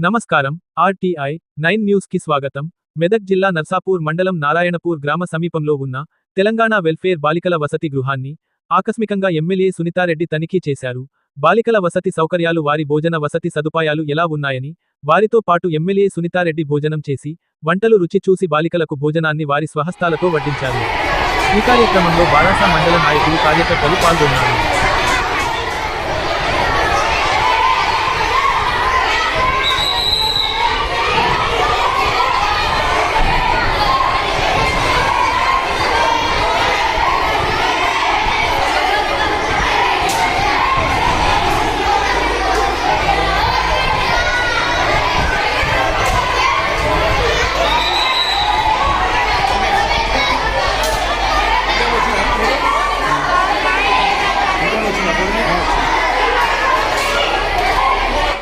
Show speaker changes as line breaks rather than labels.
నమస్కారం. RTI 9 news కి స్వాగతం. మెదక్ జిల్లా నర్సాపూర్ మండలం నారాయణపూర్ గ్రామ సమీపంలో ఉన్న తెలంగాణ వెల్ఫేర్ బాలికల వసతి గృహాన్ని ఆకస్మికంగా ఎమ్మెల్యే సునీతారెడ్డి తనిఖీ చేశారు. బాలికల వసతి సౌకర్యాలు, వారి భోజన వసతి సదుపాయాలు ఎలా ఉన్నాయని, వారితో పాటు ఎమ్మెల్యే సునీతారెడ్డి భోజనం చేసి వంటలు రుచి చూసి బాలికలకు భోజనాన్ని వారి స్వహస్తాలతో వడ్డించారు. ఈ కార్యక్రమంలో బారాస మండల నాయకులు, కార్యకర్తలు పాల్గొన్నారు.